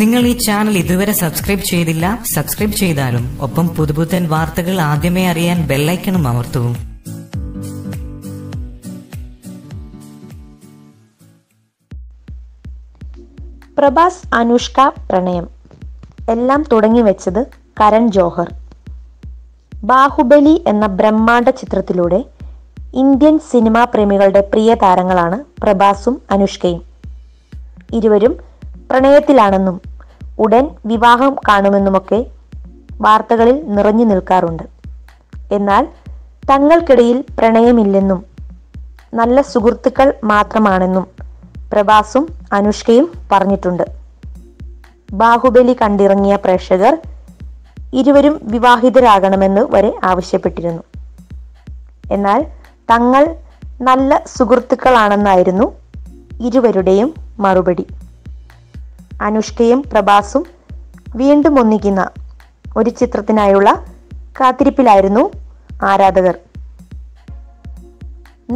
നിങ്ങൾ ഈ ചാനൽ ഇതുവരെ സബ്സ്ക്രൈബ് ചെയ്തില്ല, സബ്സ്ക്രൈബ് ചെയ്താലും ഒപ്പം പുതുപുത്തൻ വാർത്തകൾ ആദ്യമേ അറിയാൻ ബെല്ലൈക്കണും അമർത്തൂ. പ്രഭാസ് അനുഷ്ക പ്രണയം എല്ലാം തുടങ്ങി വെച്ചത് കരൺ ജോഹർ. ബാഹുബലി എന്ന ബ്രഹ്മാണ്ഡ ചിത്രത്തിലൂടെ ഇന്ത്യൻ സിനിമാ പ്രേമികളുടെ പ്രിയ താരങ്ങളാണ് പ്രഭാസും അനുഷ്കയും. ഇരുവരും പ്രണയത്തിലാണെന്നും ഉടൻ വിവാഹം കാണുമെന്നുമൊക്കെ വാർത്തകളിൽ നിറഞ്ഞു നിൽക്കാറുണ്ട്. എന്നാൽ തങ്ങൾക്കിടയിൽ പ്രണയമില്ലെന്നും നല്ല സുഹൃത്തുക്കൾ മാത്രമാണെന്നും പ്രഭാസും അനുഷ്കയും പറഞ്ഞിട്ടുണ്ട്. ബാഹുബലി കണ്ടിറങ്ങിയ പ്രേക്ഷകർ ഇരുവരും വിവാഹിതരാകണമെന്ന് വരെ ആവശ്യപ്പെട്ടിരുന്നു. എന്നാൽ തങ്ങൾ നല്ല സുഹൃത്തുക്കളാണെന്നായിരുന്നു ഇരുവരുടെയും മറുപടി. അനുഷ്കയും പ്രഭാസും വീണ്ടും ഒന്നിക്കുന്ന ഒരു ചിത്രത്തിനായുള്ള കാത്തിരിപ്പിലായിരുന്നു ആരാധകർ.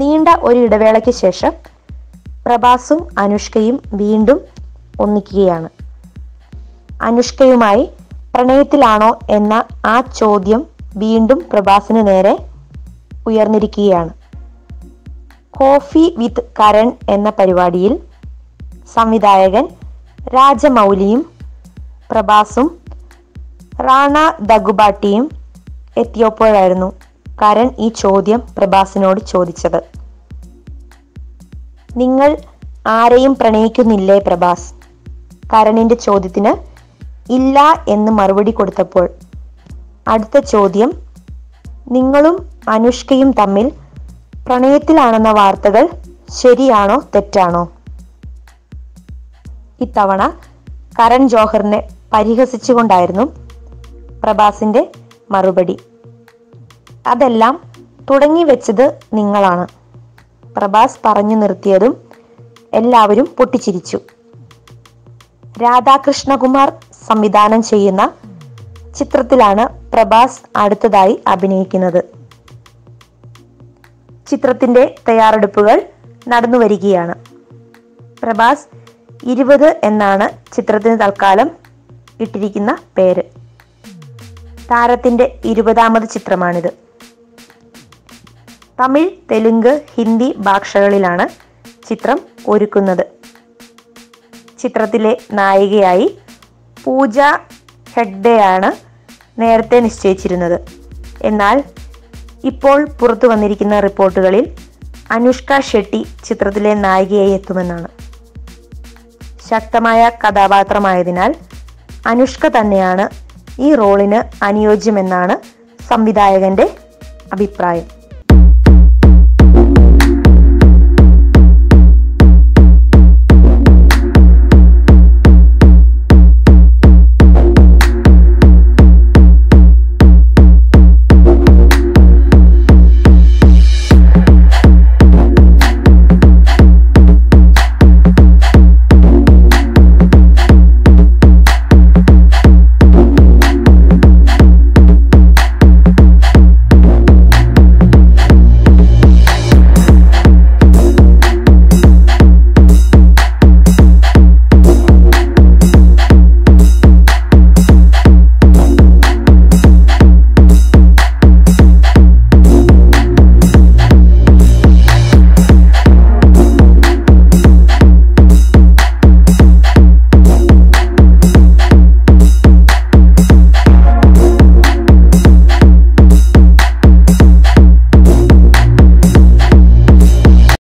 നീണ്ട ഒരു ഇടവേളയ്ക്ക് ശേഷം പ്രഭാസും അനുഷ്കയും വീണ്ടും ഒന്നിക്കുകയാണ്. അനുഷ്കയുമായി പ്രണയത്തിലാണോ എന്ന ആ ചോദ്യം വീണ്ടും പ്രഭാസിന് നേരെ ഉയർന്നിരിക്കുകയാണ്. കോഫി വിത്ത് കരൺ എന്ന പരിപാടിയിൽ സംവിധായകൻ രാജമൗലിയും പ്രഭാസും റാണ ദഗുബാട്ടിയും എത്തിയപ്പോഴായിരുന്നു കരൺ ഈ ചോദ്യം പ്രഭാസിനോട് ചോദിച്ചത്. നിങ്ങൾ ആരെയും പ്രണയിക്കുന്നില്ലേ പ്രഭാസ്? കരണിന്റെ ചോദ്യത്തിന് ഇല്ല എന്ന് മറുപടി കൊടുത്തപ്പോൾ അടുത്ത ചോദ്യം, നിങ്ങളും അനുഷ്കയും തമ്മിൽ പ്രണയത്തിലാണെന്ന വാർത്തകൾ ശരിയാണോ തെറ്റാണോ? ഇത്തവണ കരൺ ജോഹറിനെ പരിഹസിച്ചുകൊണ്ടായിരുന്നു പ്രഭാസിന്റെ മറുപടി. അതെല്ലാം തുടങ്ങി വെച്ചത് നിങ്ങളാണ്. പ്രഭാസ് പറഞ്ഞു നിർത്തിയതും എല്ലാവരും പൊട്ടിച്ചിരിച്ചു. രാധാകൃഷ്ണകുമാർ സംവിധാനം ചെയ്യുന്ന ചിത്രത്തിലാണ് പ്രഭാസ് അടുത്തതായി അഭിനയിക്കുന്നത്. ചിത്രത്തിന്റെ തയ്യാറെടുപ്പുകൾ നടന്നു വരികയാണ്. പ്രഭാസ് 20 എന്നാണ് ചിത്രത്തിന് തൽക്കാലം ഇട്ടിരിക്കുന്ന പേര്. താരത്തിന്റെ 20ാമത് ചിത്രമാണിത്. തമിഴ്, തെലുങ്ക്, ഹിന്ദി ഭാഷകളിലാണ് ചിത്രം ഒരുക്കുന്നത്. ചിത്രത്തിലെ നായികയായി പൂജ ഹെഗ്ഡെയാണ് നേരത്തെ നിശ്ചയിച്ചിരുന്നത്. എന്നാൽ ഇപ്പോൾ പുറത്തു വന്നിരിക്കുന്ന റിപ്പോർട്ടുകളിൽ അനുഷ്ക ഷെട്ടി ചിത്രത്തിലെ നായികയായി എത്തുമെന്നാണ്. ശക്തമായ കഥാപാത്രമായതിനാൽ അനുഷ്ക തന്നെയാണ് ഈ റോളിന് അനുയോജ്യമെന്നാണ് സംവിധായകന്റെ അഭിപ്രായം.